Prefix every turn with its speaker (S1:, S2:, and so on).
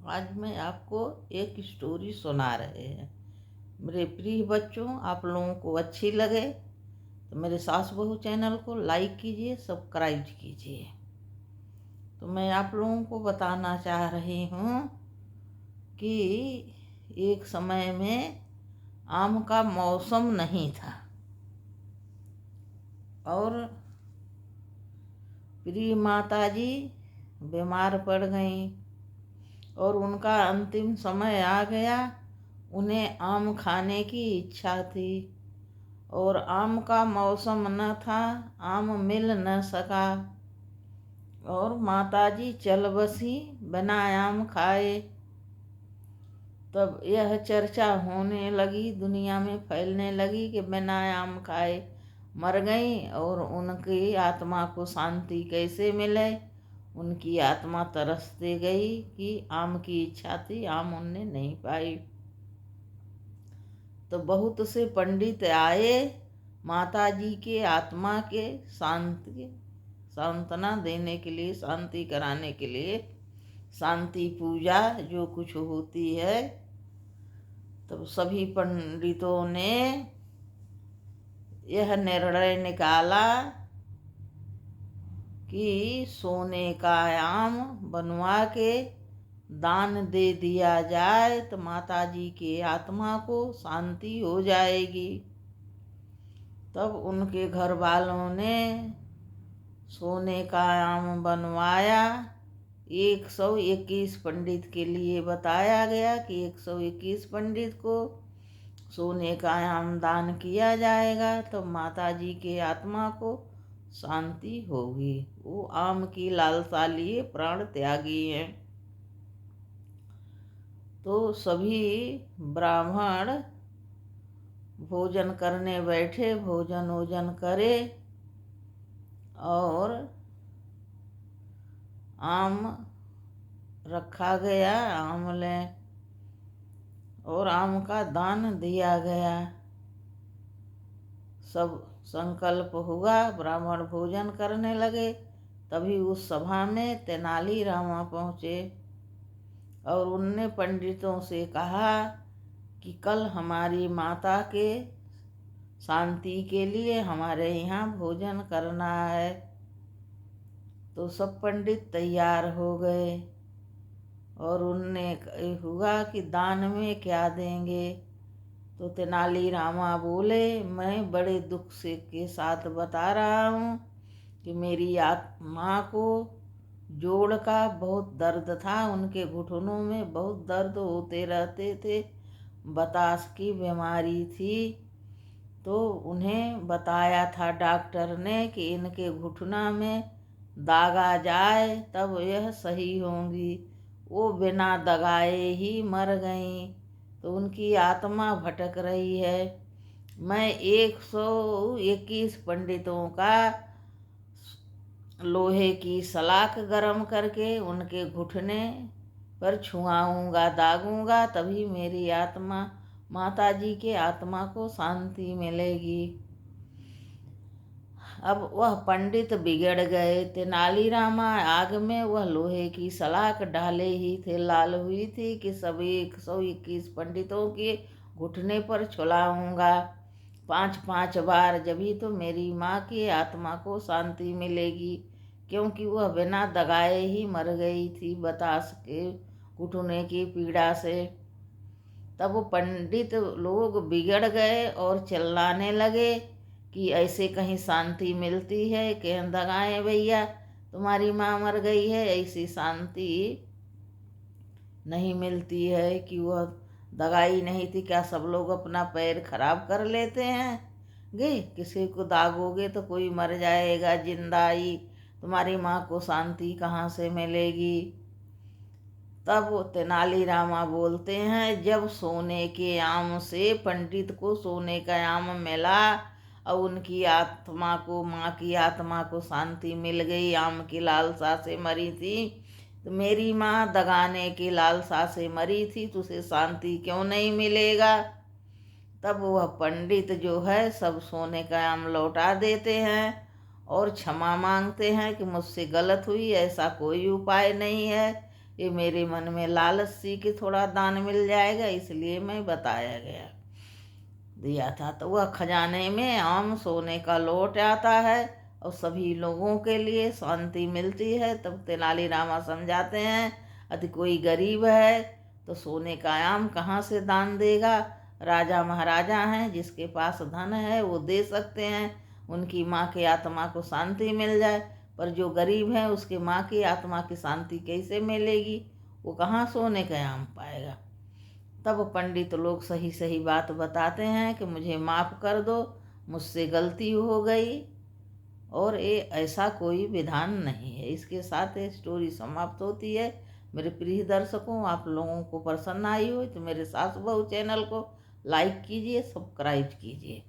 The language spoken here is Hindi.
S1: आज मैं आपको एक स्टोरी सुना रहे हैं। मेरे प्रिय बच्चों, आप लोगों को अच्छी लगे तो मेरे सास बहू चैनल को लाइक कीजिए, सब्सक्राइब कीजिए। तो मैं आप लोगों को बताना चाह रही हूँ कि एक समय में आम का मौसम नहीं था और प्रिय माता जी बीमार पड़ गईं और उनका अंतिम समय आ गया। उन्हें आम खाने की इच्छा थी और आम का मौसम न था, आम मिल न सका और माताजी चल बसी बिना आम खाए। तब यह चर्चा होने लगी, दुनिया में फैलने लगी कि बिना आम खाए मर गई और उनकी आत्मा को शांति कैसे मिले। उनकी आत्मा तरसते गई कि आम की इच्छा थी, आम उनने नहीं पाई। तो बहुत से पंडित आए माता जी के आत्मा के सांत्वना देने के लिए, शांति कराने के लिए, शांति पूजा जो कुछ होती है। तब सभी पंडितों ने यह निर्णय निकाला कि सोने का आम बनवा के दान दे दिया जाए तो माता जी के आत्मा को शांति हो जाएगी। तब उनके घर वालों ने सोने का आम बनवाया। 121 पंडित के लिए बताया गया कि 121 पंडित को सोने का आम दान किया जाएगा तो माता जी के आत्मा को शांति होगी। वो आम की लालसा लिए प्राण त्यागी हैं। तो सभी ब्राह्मण भोजन करने बैठे, भोजन वोजन करे और आम रखा गया, आम लें और आम का दान दिया गया। सब संकल्प हुआ, ब्राह्मण भोजन करने लगे। तभी उस सभा में तेनाली रामा पहुँचे और उनने पंडितों से कहा कि कल हमारी माता के शांति के लिए हमारे यहाँ भोजन करना है। तो सब पंडित तैयार हो गए और उनने हुआ कि दान में क्या देंगे। तो तेनाली रामा बोले, मैं बड़े दुख से के साथ बता रहा हूँ कि मेरी आत्मा को जोड़ का बहुत दर्द था, उनके घुटनों में बहुत दर्द होते रहते थे, बतास की बीमारी थी। तो उन्हें बताया था डॉक्टर ने कि इनके घुटना में दागा जाए तब यह सही होंगी। वो बिना दगाए ही मर गईं। तो उनकी आत्मा भटक रही है। मैं 121 पंडितों का लोहे की सलाख गरम करके उनके घुटने पर छुआऊंगा, दागूंगा, तभी मेरी आत्मा, माता जी के आत्मा को शांति मिलेगी। अब वह पंडित बिगड़ गए। तेनालीरामा आग में वह लोहे की सलाख डाले ही थे, लाल हुई थी कि सभी 121 पंडितों के घुटने पर छुलाऊंगा 5-5 बार, जभी तो मेरी माँ की आत्मा को शांति मिलेगी, क्योंकि वह बिना दगाए ही मर गई थी बतास के घुटने की पीड़ा से। तब वो पंडित लोग बिगड़ गए और चिल्लाने लगे कि ऐसे कहीं शांति मिलती है कि दगाएं भैया, तुम्हारी माँ मर गई है, ऐसी शांति नहीं मिलती है कि वह दगाई नहीं थी। क्या सब लोग अपना पैर खराब कर लेते हैं? गे किसी को दागोगे तो कोई मर जाएगा, जिंदा ही तुम्हारी माँ को शांति कहाँ से मिलेगी। तब तेनालीरामा बोलते हैं, जब सोने के आम से पंडित को सोने का आम मिला और उनकी आत्मा को, माँ की आत्मा को शांति मिल गई, आम की लालसा से मरी थी, तो मेरी माँ दगाने की लालसा से मरी थी, तो उसे शांति क्यों नहीं मिलेगा। तब वह पंडित जो है सब सोने का आम लौटा देते हैं और क्षमा मांगते हैं कि मुझसे गलत हुई, ऐसा कोई उपाय नहीं है ये मेरे मन में लालच सी कि थोड़ा दान मिल जाएगा, इसलिए मैं बताया गया दिया था। तो वह खजाने में आम सोने का लौट आता है और सभी लोगों के लिए शांति मिलती है। तब तेनालीरामा समझाते हैं, यदि कोई गरीब है तो सोने का आम कहाँ से दान देगा। राजा महाराजा हैं, जिसके पास धन है वो दे सकते हैं, उनकी माँ की आत्मा को शांति मिल जाए। पर जो गरीब है उसके माँ की आत्मा की शांति कैसे मिलेगी, वो कहाँ सोने का आम पाएगा। तब पंडित लोग सही सही बात बताते हैं कि मुझे माफ़ कर दो, मुझसे गलती हो गई और ये ऐसा कोई विधान नहीं है। इसके साथ ये स्टोरी समाप्त होती है। मेरे प्रिय दर्शकों, आप लोगों को पसंद आई हो तो मेरे सास बहू चैनल को लाइक कीजिए, सब्सक्राइब कीजिए।